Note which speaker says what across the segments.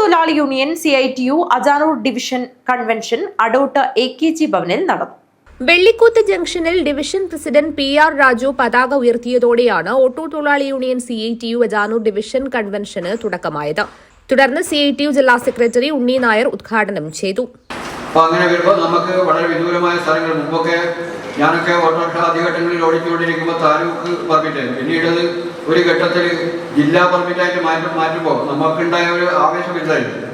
Speaker 1: തൊഴിലാളി union CITU Ajanur division convention അടൂട്ട് AKG ഭവനിൽ നടന്നു.
Speaker 2: വെള്ളിക്കൂത്ത് ജംഗ്ഷനിൽ ഡിവിഷൻ പ്രസിഡന്റ് PR രാജു പതാക ഉയർത്തിയതോടെയാണ് ഓട്ടോ തൊഴിലാളി യൂണിയൻ CITU അജാനൂർ ഡിവിഷൻ കൺവെൻഷന് തുടക്കമായത്. തുടർന്ന് CITU ജില്ലാ സെക്രട്ടറി ഉണ്ണി നായർ ഉദ്ഘാടനം ചെയ്തു.
Speaker 3: അങ്ങനെ വരുമ്പോൾ നമുക്ക് വളരെ വിദൂരമായ സ്ഥലങ്ങൾ മുമ്പൊക്കെ ഞാനൊക്കെ ഓട്ടോറിക്ഷ ആദ്യഘട്ടങ്ങളിൽ ഓടിച്ചുകൊണ്ടിരിക്കുമ്പോൾ താലൂക്ക് പെർമിറ്റായിരുന്നു. പിന്നീട് ഒരു ഘട്ടത്തിൽ ജില്ലാ പെർമിറ്റായിട്ട് മാറ്റുമ്പോൾ നമുക്കുണ്ടായ ഒരു ആവേശം ഇതായിരുന്നു.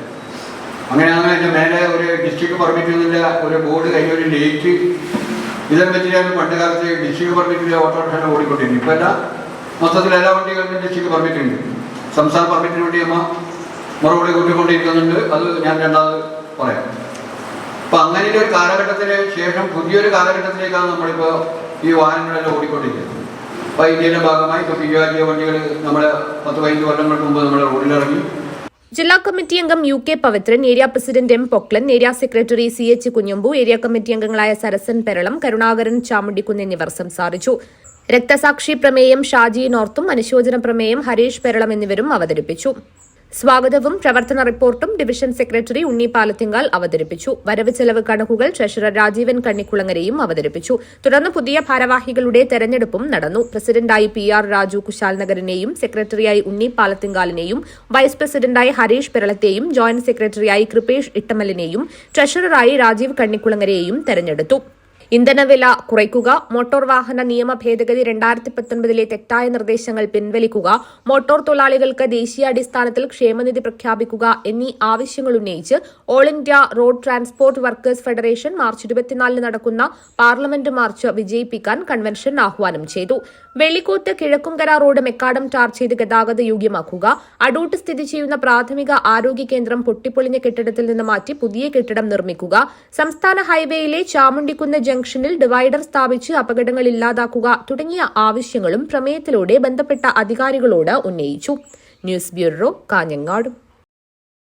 Speaker 3: അങ്ങനെയാണ് എൻ്റെ മേലെ ഒരു ഡിസ്ട്രിക്ട് പെർമിറ്റിൻ്റെ ഒരു ബോർഡ് കഴിഞ്ഞ ഒരു ഡേറ്റ് ഇതേ പറ്റിയാണ് പണ്ട് കാലത്ത് ഡിസ്ട്രിക്ട് പെർമിറ്റിലെ ഓട്ടോറിക്ഷ ഓടിക്കൊണ്ടിരുന്നു. ഇപ്പോൾ എല്ലാം മൊത്തത്തിൽ എല്ലാ വണ്ടികൾക്കും ഡിസ്ട്രിക്ട് പെർമിറ്റ് ഉണ്ട്. സംസ്ഥാന പെർമിറ്റിന് വേണ്ടി മറുപടി കൂട്ടിക്കൊണ്ടിരിക്കുന്നുണ്ട്. അത് ഞാൻ രണ്ടാമത് പറയാം. അപ്പം അങ്ങനെ ഒരു കാലഘട്ടത്തിന് ശേഷം പുതിയൊരു കാലഘട്ടത്തിലേക്കാണ് നമ്മളിപ്പോൾ ഈ വാഹനങ്ങളെല്ലാം ഓടിക്കൊണ്ടിരിക്കുന്നത്. അപ്പോൾ ഇന്ത്യയുടെ ഭാഗമായി ഇപ്പോൾ PRG വണ്ടികൾ നമ്മളെ 10-15 വർഷങ്ങൾക്ക് മുമ്പ് നമ്മുടെ റോഡിലിറങ്ങി.
Speaker 2: ജില്ലാ കമ്മിറ്റി അംഗം UK Pavithran, area president M Poklan, area secretary CH Kunhambu, area committee അംഗങ്ങളായ സരസൻ പെരളം, കരുണാകരൻ ചാമുണ്ടിക്കുന്ന് എന്നിവർ സംസാരിച്ചു. രക്തസാക്ഷി പ്രമേയം ഷാജി നോർത്തും അനുശോചന പ്രമേയം ഹരീഷ് പെരളം എന്നിവരും അവതരിപ്പിച്ചു. സ്വാഗതവും പ്രവർത്തന റിപ്പോർട്ടും ഡിവിഷൻ സെക്രട്ടറി ഉണ്ണി പാലത്തിങ്കാൽ അവതരിപ്പിച്ചു. വരവ് ചെലവ് കണക്കുകൾ ട്രഷറർ രാജീവൻ കണ്ണിക്കുളങ്ങരയും അവതരിപ്പിച്ചു. തുടർന്ന് പുതിയ ഭാരവാഹികളുടെ തെരഞ്ഞെടുപ്പും നടന്നു. പ്രസിഡന്റായി PR രാജു കുശാൽ നഗറിനെയും, സെക്രട്ടറിയായി ഉണ്ണി പാലത്തിങ്കാലിനെയും, വൈസ് പ്രസിഡന്റായി ഹരീഷ് പെരളത്തെയും, ജോയിന്റ് സെക്രട്ടറിയായി കൃപേഷ് ഇട്ടമലിനെയും, ട്രഷററായി രാജീവ് കണ്ണിക്കുളങ്ങരയെയും തെരഞ്ഞെടുത്തു. ഇന്ധനവില കുറയ്ക്കുക, മോട്ടോർ വാഹന നിയമ ഭേദഗതി 2019 തെറ്റായ നിർദ്ദേശങ്ങൾ പിൻവലിക്കുക, മോട്ടോർ തൊഴിലാളികൾക്ക് ദേശീയാടിസ്ഥാനത്തിൽ ക്ഷേമനിധി പ്രഖ്യാപിക്കുക എന്നീ ആവശ്യങ്ങൾ ഉന്നയിച്ച് all India road transport workers federation March 24 നടക്കുന്ന പാർലമെന്റ് മാർച്ച് വിജയിപ്പിക്കാൻ കൺവെൻഷൻ ആഹ്വാനം ചെയ്തു. Vellikoth Kizhakkumkara road macadam tar ചെയ്ത് ഗതാഗത യോഗ്യമാക്കുക, അടൂട്ട് സ്ഥിതി ചെയ്യുന്ന പ്രാഥമിക ആരോഗ്യ കേന്ദ്രം പൊട്ടിപ്പൊളിഞ്ഞ കെട്ടിടത്തിൽ നിന്ന് മാറ്റി പുതിയ കെട്ടിടം നിർമ്മിക്കുക, സംസ്ഥാന ഹൈവേയിലെ ചാമുണ്ടിക്കുന്ന് ജംഗ്ഷനിൽ ഡിവൈഡർ സ്ഥാപിച്ച് അപകടങ്ങൾ ഇല്ലാതാക്കുക തുടങ്ങിയ ആവശ്യങ്ങളും പ്രമേയത്തിലൂടെ ബന്ധപ്പെട്ട അധികാരികളോട് ഉന്നയിച്ചു. News bureau, Kanhangad.